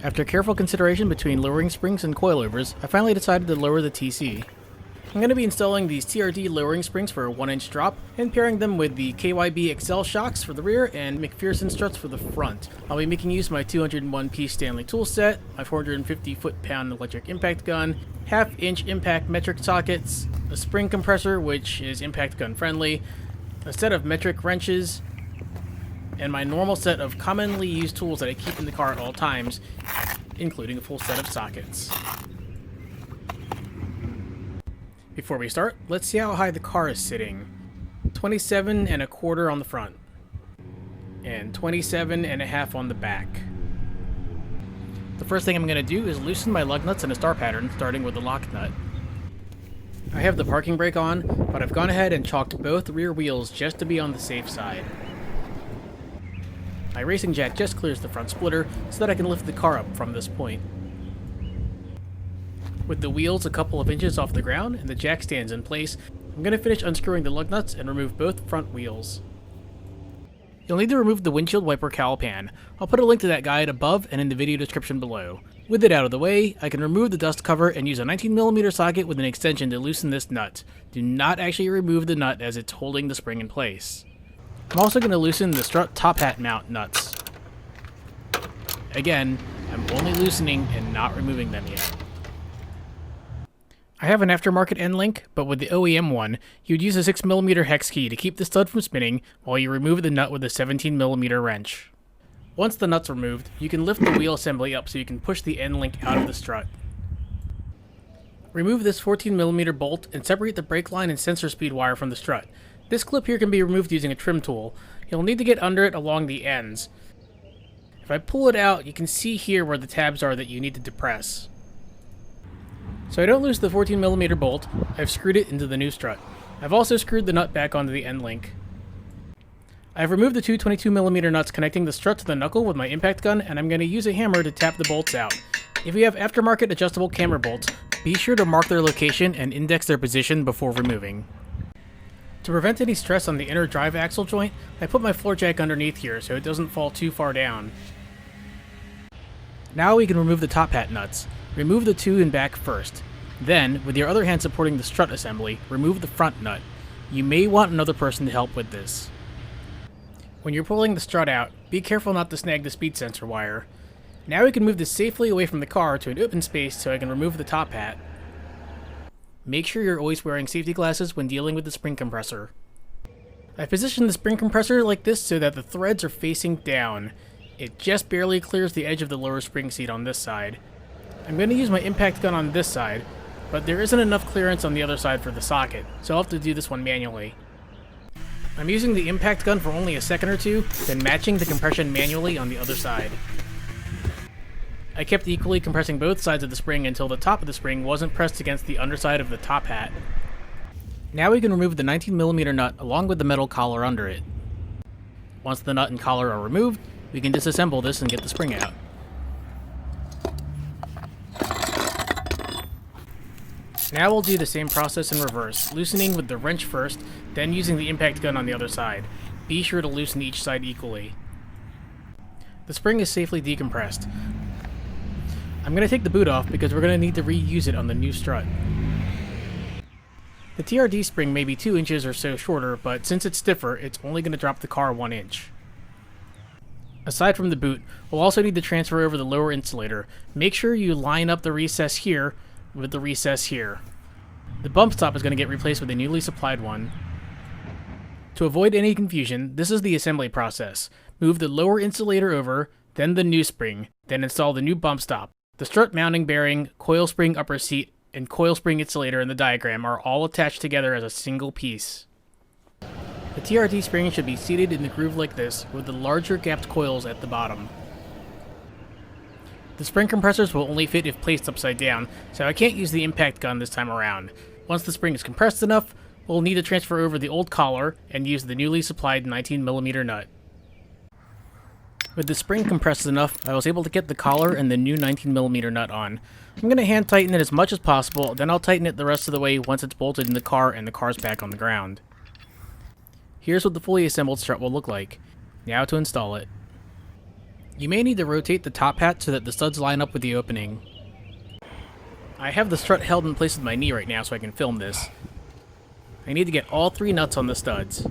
After careful consideration between lowering springs and coilovers, I finally decided to lower the TC. I'm going to be installing these TRD lowering springs for a 1-inch drop and pairing them with the KYB Excel shocks for the rear and McPherson struts for the front. I'll be making use of my 201-piece Stanley tool set, my 450 foot-pound electric impact gun, half-inch impact metric sockets, a spring compressor which is impact gun friendly, a set of metric wrenches, and my normal set of commonly used tools that I keep in the car at all times, including a full set of sockets. Before we start, let's see how high the car is sitting. 27 1/4 on the front, and 27 1/2 on the back. The first thing I'm going to do is loosen my lug nuts in a star pattern, starting with the lock nut. I have the parking brake on, but I've gone ahead and chalked both rear wheels just to be on the safe side. My racing jack just clears the front splitter so that I can lift the car up from this point. With the wheels a couple of inches off the ground and the jack stands in place, I'm going to finish unscrewing the lug nuts and remove both front wheels. You'll need to remove the windshield wiper cowl pan. I'll put a link to that guide above and in the video description below. With it out of the way, I can remove the dust cover and use a 19mm socket with an extension to loosen this nut. Do not actually remove the nut as it's holding the spring in place. I'm also going to loosen the strut top hat mount nuts. Again, I'm only loosening and not removing them yet. I have an aftermarket end link, but with the OEM one, you'd use a 6mm hex key to keep the stud from spinning while you remove the nut with a 17mm wrench. Once the nut's removed, you can lift the wheel assembly up so you can push the end link out of the strut. Remove this 14mm bolt and separate the brake line and sensor speed wire from the strut. This clip here can be removed using a trim tool. You'll need to get under it along the ends. If I pull it out, you can see here where the tabs are that you need to depress. So I don't lose the 14mm bolt, I've screwed it into the new strut. I've also screwed the nut back onto the end link. I've removed the two 22mm nuts connecting the strut to the knuckle with my impact gun, and I'm going to use a hammer to tap the bolts out. If you have aftermarket adjustable camber bolts, be sure to mark their location and index their position before removing. To prevent any stress on the inner drive axle joint, I put my floor jack underneath here so it doesn't fall too far down. Now we can remove the top hat nuts. Remove the two in back first. Then, with your other hand supporting the strut assembly, remove the front nut. You may want another person to help with this. When you're pulling the strut out, be careful not to snag the speed sensor wire. Now we can move this safely away from the car to an open space so I can remove the top hat. Make sure you're always wearing safety glasses when dealing with the spring compressor. I positioned the spring compressor like this so that the threads are facing down. It just barely clears the edge of the lower spring seat on this side. I'm going to use my impact gun on this side, but there isn't enough clearance on the other side for the socket, so I'll have to do this one manually. I'm using the impact gun for only a second or two, then matching the compression manually on the other side. I kept equally compressing both sides of the spring until the top of the spring wasn't pressed against the underside of the top hat. Now we can remove the 19mm nut along with the metal collar under it. Once the nut and collar are removed, we can disassemble this and get the spring out. Now we'll do the same process in reverse, loosening with the wrench first, then using the impact gun on the other side. Be sure to loosen each side equally. The spring is safely decompressed. I'm going to take the boot off because we're going to need to reuse it on the new strut. The TRD spring may be 2 inches or so shorter, but since it's stiffer, it's only going to drop the car 1 inch. Aside from the boot, we'll also need to transfer over the lower insulator. Make sure you line up the recess here with the recess here. The bump stop is going to get replaced with a newly supplied one. To avoid any confusion, this is the assembly process. Move the lower insulator over, then the new spring, then install the new bump stop. The strut mounting bearing, coil spring upper seat, and coil spring insulator in the diagram are all attached together as a single piece. The TRD spring should be seated in the groove like this, with the larger gapped coils at the bottom. The spring compressors will only fit if placed upside down, so I can't use the impact gun this time around. Once the spring is compressed enough, we'll need to transfer over the old collar and use the newly supplied 19mm nut. With the spring compressed enough, I was able to get the collar and the new 19mm nut on. I'm going to hand tighten it as much as possible, then I'll tighten it the rest of the way once it's bolted in the car and the car's back on the ground. Here's what the fully assembled strut will look like. Now to install it. You may need to rotate the top hat so that the studs line up with the opening. I have the strut held in place with my knee right now so I can film this. I need to get all 3 nuts on the studs.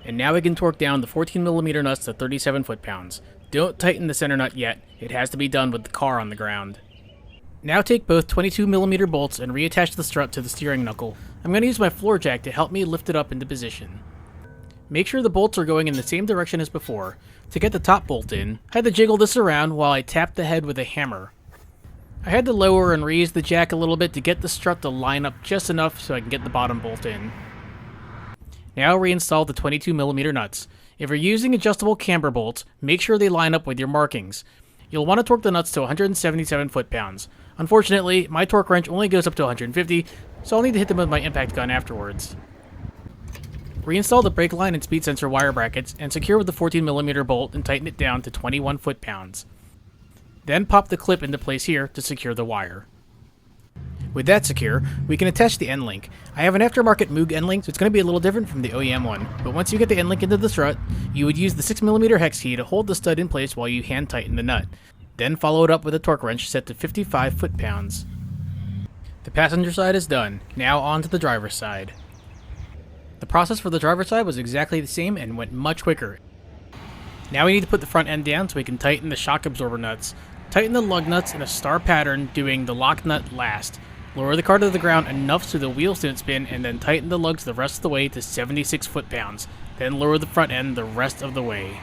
And now we can torque down the 14mm nuts to 37 foot-pounds. Don't tighten the center nut yet, it has to be done with the car on the ground. Now take both 22mm bolts and reattach the strut to the steering knuckle. I'm going to use my floor jack to help me lift it up into position. Make sure the bolts are going in the same direction as before. To get the top bolt in, I had to jiggle this around while I tapped the head with a hammer. I had to lower and raise the jack a little bit to get the strut to line up just enough so I can get the bottom bolt in. Now reinstall the 22mm nuts. If you're using adjustable camber bolts, make sure they line up with your markings. You'll want to torque the nuts to 177 foot-pounds. Unfortunately, my torque wrench only goes up to 150, so I'll need to hit them with my impact gun afterwards. Reinstall the brake line and speed sensor wire brackets and secure with the 14mm bolt and tighten it down to 21 foot-pounds. Then pop the clip into place here to secure the wire. With that secure, we can attach the end link. I have an aftermarket Moog end link, so it's going to be a little different from the OEM one, but once you get the end link into the strut, you would use the 6mm hex key to hold the stud in place while you hand tighten the nut. Then follow it up with a torque wrench set to 55 foot-pounds. The passenger side is done. Now on to the driver's side. The process for the driver's side was exactly the same and went much quicker. Now we need to put the front end down so we can tighten the shock absorber nuts. Tighten the lug nuts in a star pattern, doing the lock nut last. Lower the car to the ground enough so the wheels don't spin, and then tighten the lugs the rest of the way to 76 foot-pounds. Then lower the front end the rest of the way.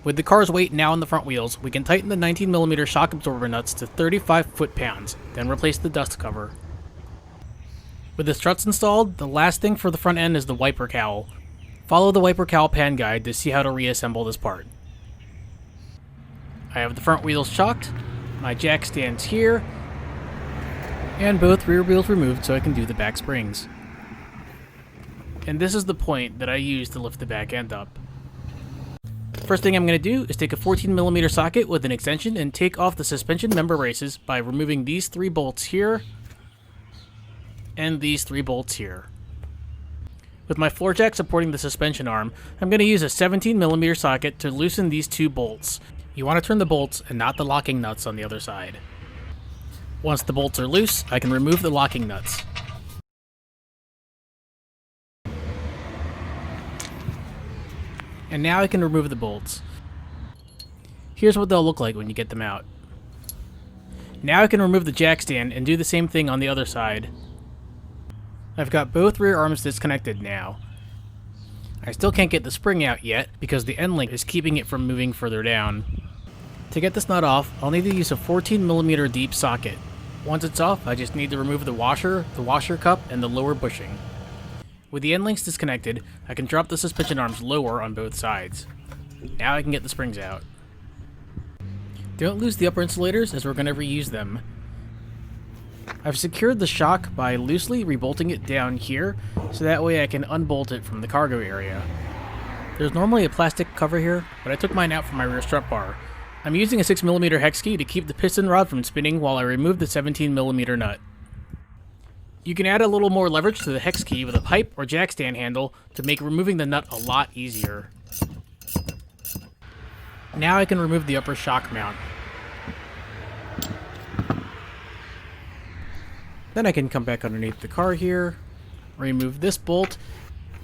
With the car's weight now on the front wheels, we can tighten the 19mm shock absorber nuts to 35 foot-pounds, then replace the dust cover. With the struts installed, the last thing for the front end is the wiper cowl. Follow the wiper cowl pan guide to see how to reassemble this part. I have the front wheels chocked, my jack stands here, and both rear wheels removed so I can do the back springs. And this is the point that I use to lift the back end up. First thing I'm going to do is take a 14mm socket with an extension and take off the suspension member braces by removing these 3 bolts here and these 3 bolts here. With my floor jack supporting the suspension arm, I'm going to use a 17mm socket to loosen these 2 bolts. You want to turn the bolts and not the locking nuts on the other side. Once the bolts are loose, I can remove the locking nuts. And now I can remove the bolts. Here's what they'll look like when you get them out. Now I can remove the jack stand and do the same thing on the other side. I've got both rear arms disconnected now. I still can't get the spring out yet because the end link is keeping it from moving further down. To get this nut off, I'll need to use a 14mm deep socket. Once it's off, I just need to remove the washer cup, and the lower bushing. With the end links disconnected, I can drop the suspension arms lower on both sides. Now I can get the springs out. Don't lose the upper insulators as we're going to reuse them. I've secured the shock by loosely rebolting it down here, so that way I can unbolt it from the cargo area. There's normally a plastic cover here, but I took mine out from my rear strut bar. I'm using a 6mm hex key to keep the piston rod from spinning while I remove the 17mm nut. You can add a little more leverage to the hex key with a pipe or jack stand handle to make removing the nut a lot easier. Now I can remove the upper shock mount. Then I can come back underneath the car here, remove this bolt,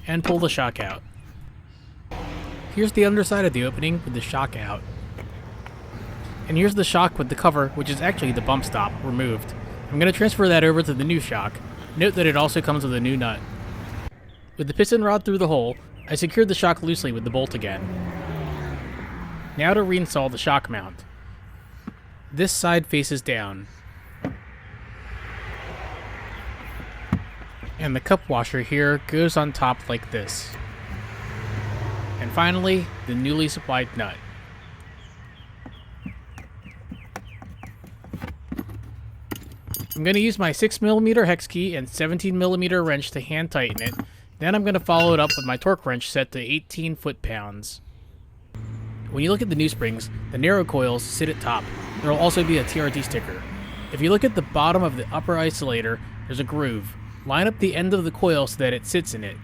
and pull the shock out. Here's the underside of the opening with the shock out. And here's the shock with the cover, which is actually the bump stop, removed. I'm going to transfer that over to the new shock. Note that it also comes with a new nut. With the piston rod through the hole, I secured the shock loosely with the bolt again. Now to reinstall the shock mount. This side faces down. And the cup washer here goes on top like this. And finally, the newly supplied nut. I'm going to use my 6mm hex key and 17mm wrench to hand tighten it. Then I'm going to follow it up with my torque wrench set to 18 foot-pounds. When you look at the new springs, the narrow coils sit at top. There will also be a TRD sticker. If you look at the bottom of the upper isolator, there's a groove. Line up the end of the coil so that it sits in it.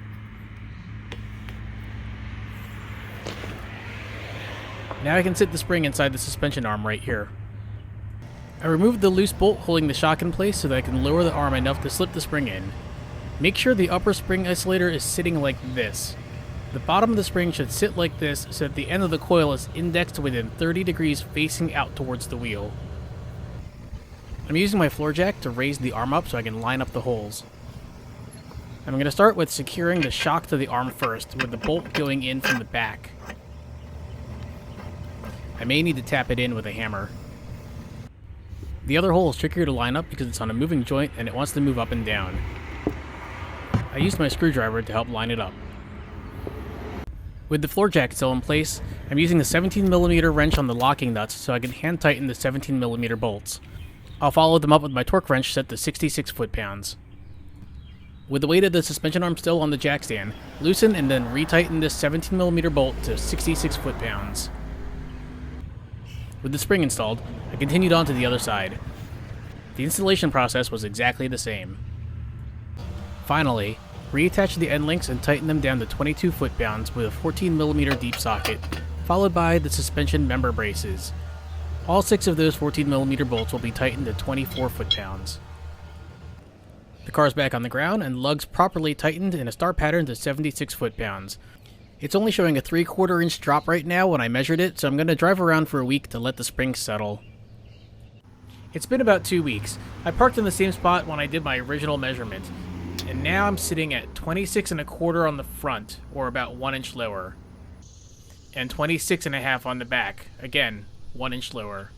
Now I can sit the spring inside the suspension arm right here. I removed the loose bolt holding the shock in place so that I can lower the arm enough to slip the spring in. Make sure the upper spring isolator is sitting like this. The bottom of the spring should sit like this so that the end of the coil is indexed within 30 degrees facing out towards the wheel. I'm using my floor jack to raise the arm up so I can line up the holes. I'm going to start with securing the shock to the arm first, with the bolt going in from the back. I may need to tap it in with a hammer. The other hole is trickier to line up because it's on a moving joint and it wants to move up and down. I used my screwdriver to help line it up. With the floor jack still in place, I'm using the 17mm wrench on the locking nuts so I can hand tighten the 17mm bolts. I'll follow them up with my torque wrench set to 66 foot-pounds. With the weight of the suspension arm still on the jack stand, loosen and then retighten this 17mm bolt to 66 foot-pounds. With the spring installed, I continued on to the other side. The installation process was exactly the same. Finally, reattach the end links and tighten them down to 22 foot-pounds with a 14mm deep socket, followed by the suspension member braces. All 6 of those 14mm bolts will be tightened to 24 foot-pounds. The car is back on the ground and lugs properly tightened in a star pattern to 76 foot-pounds. It's only showing a 3/4 inch drop right now when I measured it, so I'm going to drive around for a week to let the springs settle. It's been about 2 weeks. I parked in the same spot when I did my original measurement, and now I'm sitting at 26.25 on the front, or about 1 inch lower, and 26.5 on the back, again, 1 inch lower.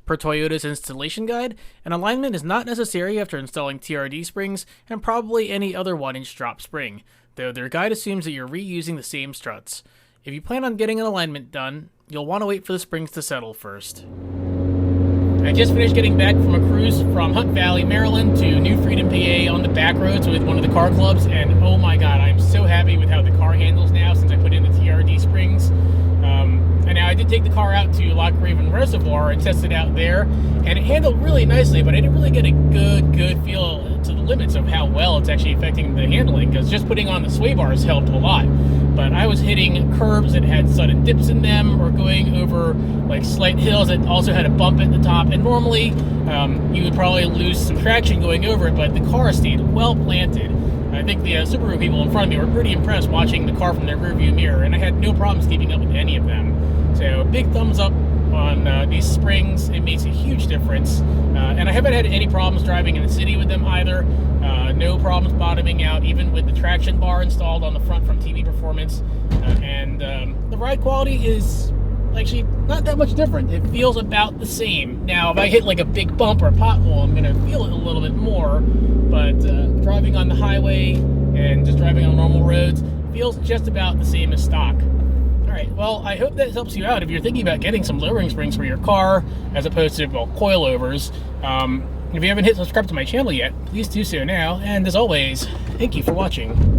Per Toyota's installation guide, an alignment is not necessary after installing TRD springs and probably any other 1 inch drop spring, though their guide assumes that you're reusing the same struts. If you plan on getting an alignment done, you'll want to wait for the springs to settle first. I just finished getting back from a cruise from Hunt Valley, Maryland to New Freedom, PA on the back roads with one of the car clubs, and oh my god, I'm so happy with how the car handles now since I put in the TRD springs. And now I did take the car out to Loch Raven Reservoir and test it out there, and it handled really nicely, but I didn't really get a good feel to the limits of how well it's actually affecting the handling, because just putting on the sway bars helped a lot. But I was hitting curbs that had sudden dips in them, or going over like slight hills that also had a bump at the top, and normally you would probably lose some traction going over it, but the car stayed well planted. I think the Subaru people in front of me were pretty impressed watching the car from their rearview mirror, and I had no problems keeping up with any of them. So big thumbs up on these springs. It makes a huge difference. And I haven't had any problems driving in the city with them either. No problems bottoming out, even with the traction bar installed on the front from TV Performance. And the ride quality is actually not that much different. It feels about the same. Now, if I hit like a big bump or a pothole, I'm going to feel it a little bit more. But driving on the highway and just driving on normal roads feels just about the same as stock. Alright, well, I hope that helps you out if you're thinking about getting some lowering springs for your car as opposed to, well, coilovers. If you haven't hit subscribe to my channel yet, please do so now. And as always, thank you for watching.